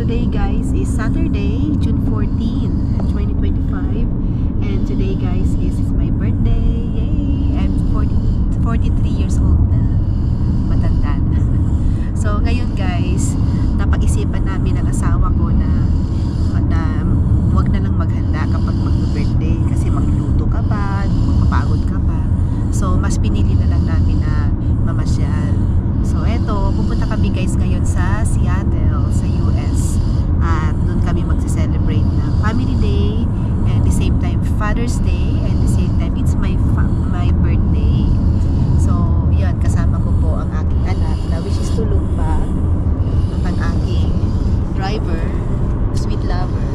today guys is Saturday, June 14, 2025. And today guys is my birthday. Yay! I'm 43 years old na. Matanda na. So ngayon guys, napag-isipan namin ng asawa ko na wag na lang maghanda kapag mag-birthday kasi magluluto ka pa, magpapagod ka pa. So mas pinili na lang namin na mamasyal. So eto, pupunta kami guys ngayon sa Seattle, sa US. At doon kami magse-celebrate ng Family Day and the same time Father's Day and the same time it's my birthday. So yun, kasama ko po ang aking anak na which is tulong pa at ang aking driver, sweet lover.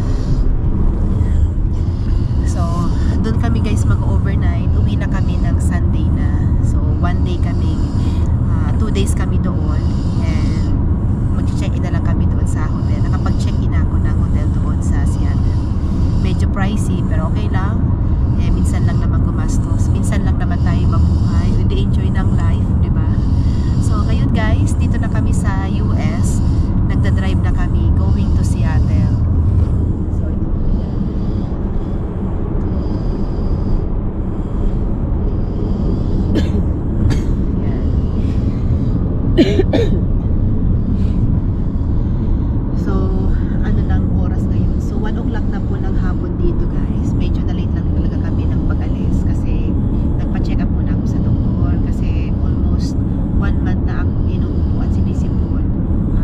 So doon kami guys mag-overnight. Uwi na kami ng Sunday na. So one day kami 2 days kami doon and mag-check-in na lang kami doon sa hotel. Nakapag-check-in ako ng hotel doon sa Seattle. Medyo pricey pero okay lang. Eh, minsan lang naman gumastos. Minsan lang naman tayo mabuhay. Hindi enjoy ng life, di ba? So ngayon guys, dito na kami sa US. Nagda-drive na kami going to Seattle. So, ano ng oras ngayon? So, 1 o'clock na po ng hapon dito guys. Medyo na late lang talaga kami ng pag-alis kasi nagpa-check up muna ako sa doktor kasi almost 1 month na akong inuupo at sinisipon.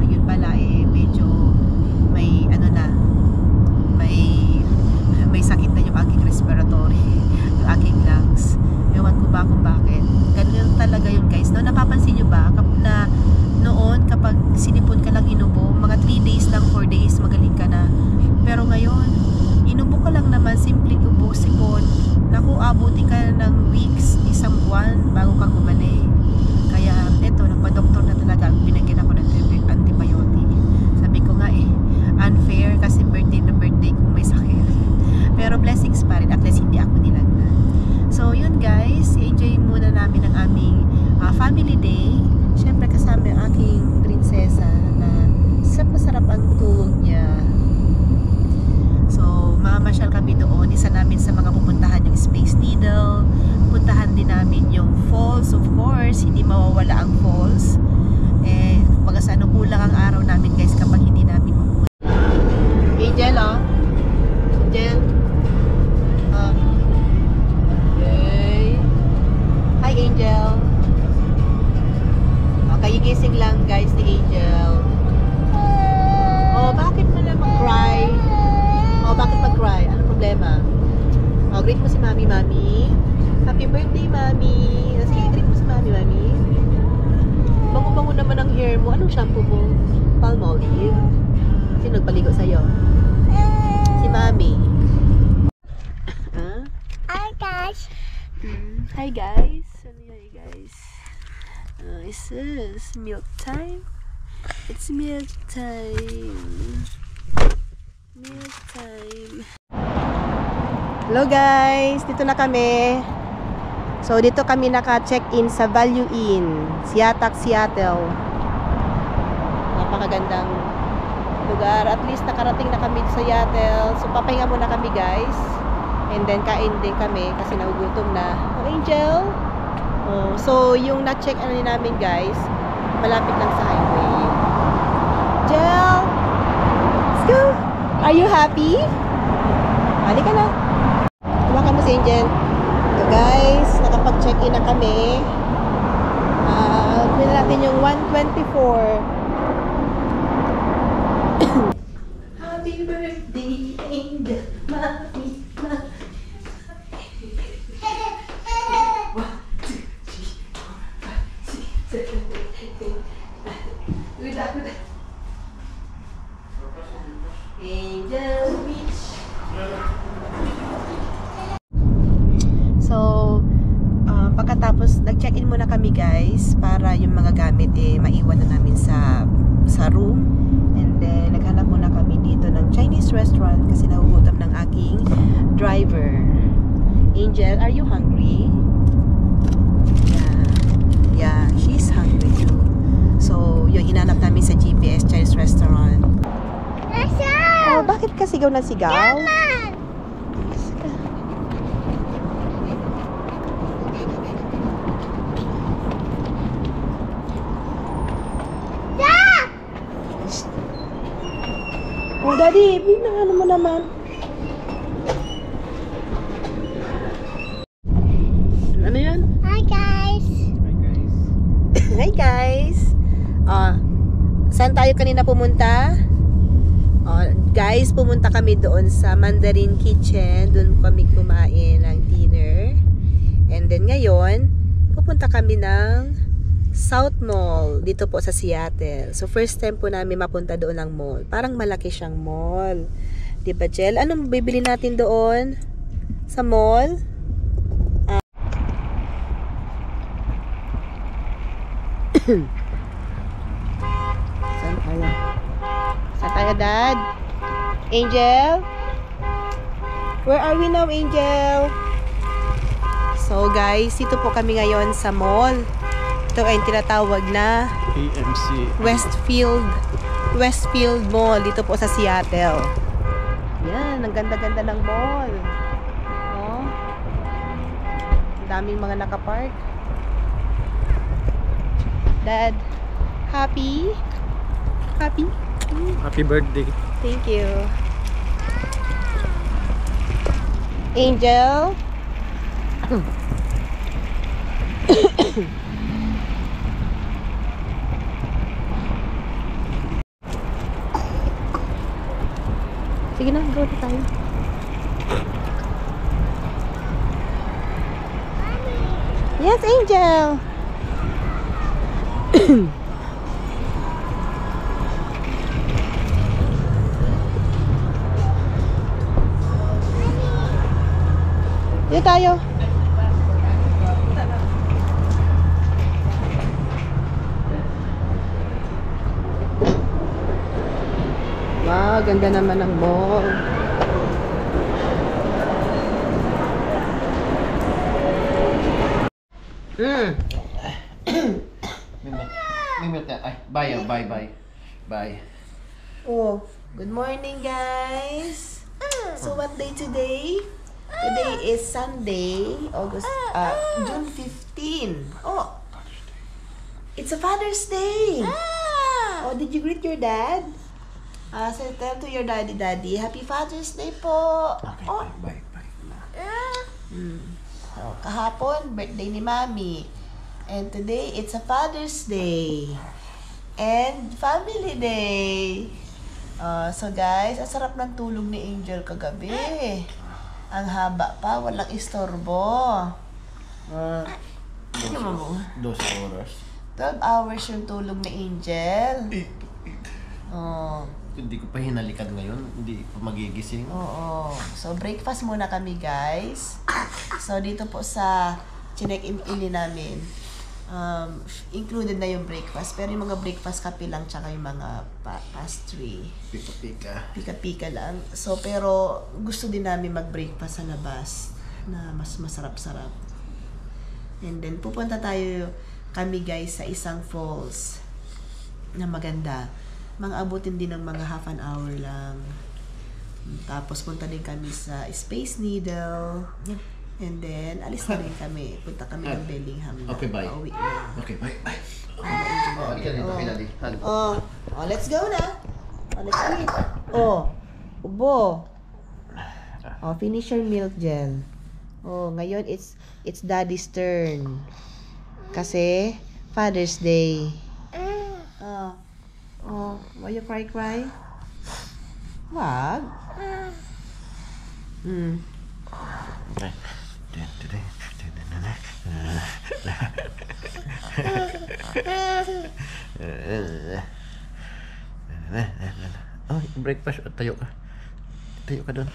Yun pala medyo may may sakit na yung aking respiratory, yung aking lungs. Ewan ko ba kung bakit. Ganun talaga yun guys. No, napapansin nyo ba na noon kapag sinipon ka lang inubo, mga 3 days lang, 4 days magaling ka na. Pero ngayon, inubo ka lang naman, simpleng ubo, sipon. Naku, abuti ka ng weeks, isang buwan bago ka gumaling. Kaya eto, nagpa-doktor na talaga. Binigyan ako ng antibiotic. Sabi ko nga unfair kasi birthday na birthday kung may sakit. Pero blessings pa rin, at least hindi ako nilagnan. So yun guys, enjoy muna namin ang aming family day. Siyempre kasama yung aking prinsesa na sarap ang tulog niya. So mamasyal kami doon. Isa namin sa mga pupuntahan yung Space Needle. Puntahan din namin yung falls, of course. Hindi mawawala ang falls. Eh, kumbaga sa kulang ang araw namin guys kapag hindi namin mapupunta. Angel, oh. Angel. Hi Angel. Okay, gising lang guys ni Angel. Oh, bakit mo na mag-cry? Oh, bakit mag-cry? Ano problema? Oh, greet mo si Mami. Happy birthday, Mami. Sige, greet mo si Mami. Bango-bango naman ang hair mo. Anong shampoo mo? Palmolive. Sino nagpaligo sa'yo? Si Mami. Huh? Hi guys. Hi guys. Hi guys. This is milk time. It's milk time. Milk time. Hello guys, dito na kami. So dito kami naka-check-in sa Value Inn, Seattle. Napakagandang lugar. At least nakarating na kami sa Seattle. So papahinga muna kami guys. And then kain din kami kasi nagugutom na. Oh, Angel. Oh, so yung na-check namin guys, malapit lang sa highway. Angel, let's go. Are you happy? Halika na. Hawakan mo si Angel. So guys, nakapag-check-in na kami. Kunin natin yung 124. Happy birthday, Angel. Mami. Angel Beach. So, pagkatapos nag-check-in muna kami guys para yung mga gamit maiwan na namin sa room. And then naghanap muna kami dito ng Chinese restaurant kasi nagugutom ng aking driver. Angel, are you hungry? Yeah, she's hungry too. So, yung hinanap namin sa GPS Chinese restaurant. ka sigaw na sigaw? Oh, Daddy, ano mo naman? Ano yan? Hi guys! Hi guys! Saan tayo kanina pumunta? Guys, pumunta kami doon sa Mandarin Kitchen. Doon kami kumain ng dinner. And then ngayon, pupunta kami ng South Mall, dito po sa Seattle. So, first time po namin mapunta doon ng mall. Parang malaki siyang mall. Diba, Jel? Anong bibili natin doon? Sa mall? Saan tayo? Saan tayo, Dad? Angel? Where are we now, Angel? So, guys, dito po kami ngayon sa mall. Ito ay tinatawag na AMC Westfield Mall dito po sa Seattle. Yan, ang ganda-ganda ng mall. Oh. Ang daming mga nakapark. Dad, happy? Happy? Happy birthday. Thank you. Angel? Sige na, go na tayo. Yes, Angel! Dito tayo. Wow, ganda naman ng mall. Bye. Oh, good morning, guys. So, what day today? Today is Sunday, June 15. Oh, it's a Father's Day. Oh, did you greet your dad? So tell to your daddy, Happy Father's Day po. Okay, Oh, bye. oh, kahapon, birthday ni Mami. And today, it's a Father's Day. And Family Day. So guys, ang sarap ng tulog ni Angel kagabi. Ang haba pa, walang istorbo. 12 oras. 12 hours yung tulog ni Angel. Oh. Hindi ko pa hinalikan ngayon. Hindi pa magigising. Oo. So, breakfast muna kami, guys. So, dito po sa chinek-in namin, included na yung breakfast. Pero yung mga breakfast kape lang, tsaka yung mga pastry. Pika-pika. Pika-pika lang. So, pero gusto din namin mag-breakfast sa labas na mas masarap-sarap. And then, pupunta kami, guys, sa isang falls na maganda. Mang-abutin din ng mga half an hour lang. Tapos punta din kami sa Space Needle. And then, alis na rin kami. Punta kami ng Bellingham na. Okay, bye. Pauwi na. Okay, bye. Let's go na. Let's eat. Ubo. Finish your milk, Jen. Ngayon, it's Daddy's turn. Kasi, Father's Day. Why you cry? Wag. Oh, breakfast. Tayo ka. Tayo ka doon.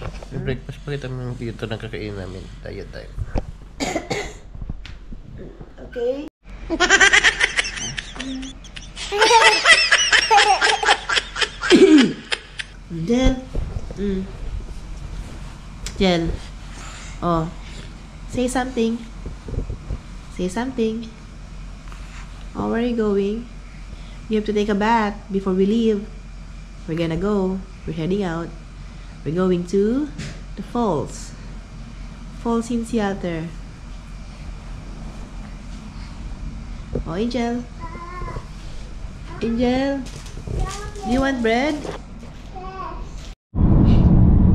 Breakfast pa kita ng dito ng kakainin namin. Tayo. Okay. Jel. Say something. Where are you going? You have to take a bath before we leave. We're gonna go. We're heading out. We're going to the falls. Falls in Seattle. Oh, Angel. Angel, do you want bread?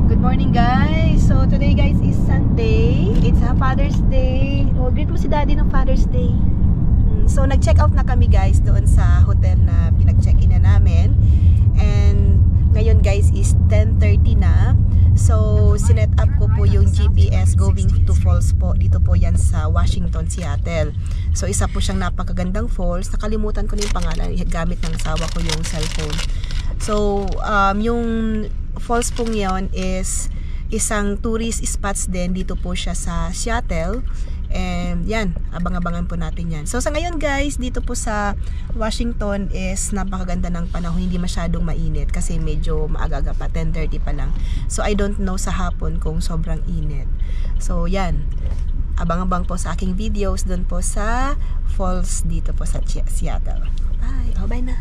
Good morning, guys. So today, guys, is Sunday. It's a Father's Day. Oh, greet mo si Daddy ng Father's Day. So nag-check out na kami, guys, doon sa hotel na pinag-check-in na namin. And ngayon, guys, is 10:30 na. So sinet up ko po yung GPS going to falls po. Dito po yan sa Washington, Seattle. So isa po siyang napakagandang falls. Nakalimutan ko na yung pangalan. Gamit ng asawa ko yung cellphone. So yung falls po ngayon is isang tourist spots din. Dito po siya sa Seattle. And yan, abang-abangan po natin yan. So sa ngayon, guys, dito po sa Washington is napakaganda ng panahon. Hindi masyadong mainit kasi medyo maaga pa, 10:30 pa lang. So I don't know sa hapon kung sobrang init. So yan, abang-abang po sa aking videos doon po sa falls dito po sa Seattle. Bye! Oh, bye na!